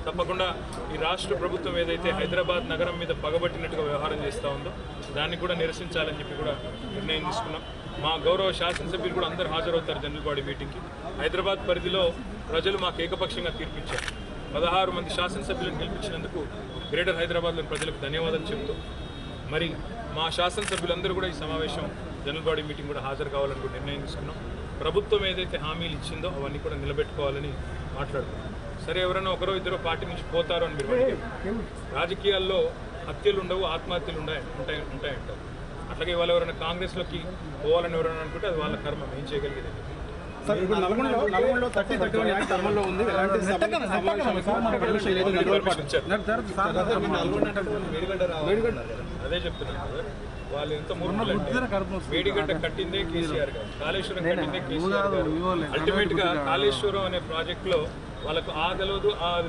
తప్పకుండా ఈ రాష్ట్ర ప్రభుత్వం ఏదైతే హైదరాబాద్ నగరం మీద పగబట్టినట్టుగా వ్యవహారం చేస్తూ ఉందో దాన్ని కూడా నిరసించాలని చెప్పి కూడా నిర్ణయం తీసుకున్నాం. మా గౌరవ శాసనసభ్యులు కూడా అందరూ హాజరవుతారు జనరల్ బాడీ మీటింగ్కి. హైదరాబాద్ పరిధిలో ప్రజలు మాకు ఏకపక్షంగా తీర్పిచ్చారు. 16 మంది శాసనసభ్యులను గెలిపించినందుకు గ్రేటర్ హైదరాబాద్లోని ప్రజలకు ధన్యవాదాలు చెబుతూ మరి మా శాసనసభ్యులందరూ కూడా ఈ సమావేశం జనరల్ బాడీ మీటింగ్ కూడా హాజరు కావాలని కూడా నిర్ణయం తీసుకున్నాం. ప్రభుత్వం ఏదైతే హామీలు ఇచ్చిందో అవన్నీ కూడా నిలబెట్టుకోవాలని మాట్లాడుతున్నాం. సరే, ఎవరైనా ఒకరో ఇద్దరు పార్టీ నుంచి పోతారో అని మీరు అడిగారు. రాజకీయాల్లో హత్యలు ఉండవు, ఆత్మహత్యలు ఉంటాయంటారు. అట్లాగే వాళ్ళు ఎవరైనా కాంగ్రెస్లోకి పోవాలని ఎవరైనా అనుకుంటే అది వాళ్ళ కర్మ, ఏం చేయగలిగేది. నల్గొండలో 30-31 యాక్ట్ అమల్లో ఉంది. అదే చెప్తున్నాను కదా, వాళ్ళు ఎంత మురుగులు. మేడిగడ్డ కట్టిందే కేసీఆర్ గారు, కాళేశ్వరం కట్టిందే కేసీఆర్ గారు. అల్టిమేట్ గా కాళేశ్వరం అనే ప్రాజెక్ట్ లో వాళ్ళకు ఆ తెలియదు, ఆ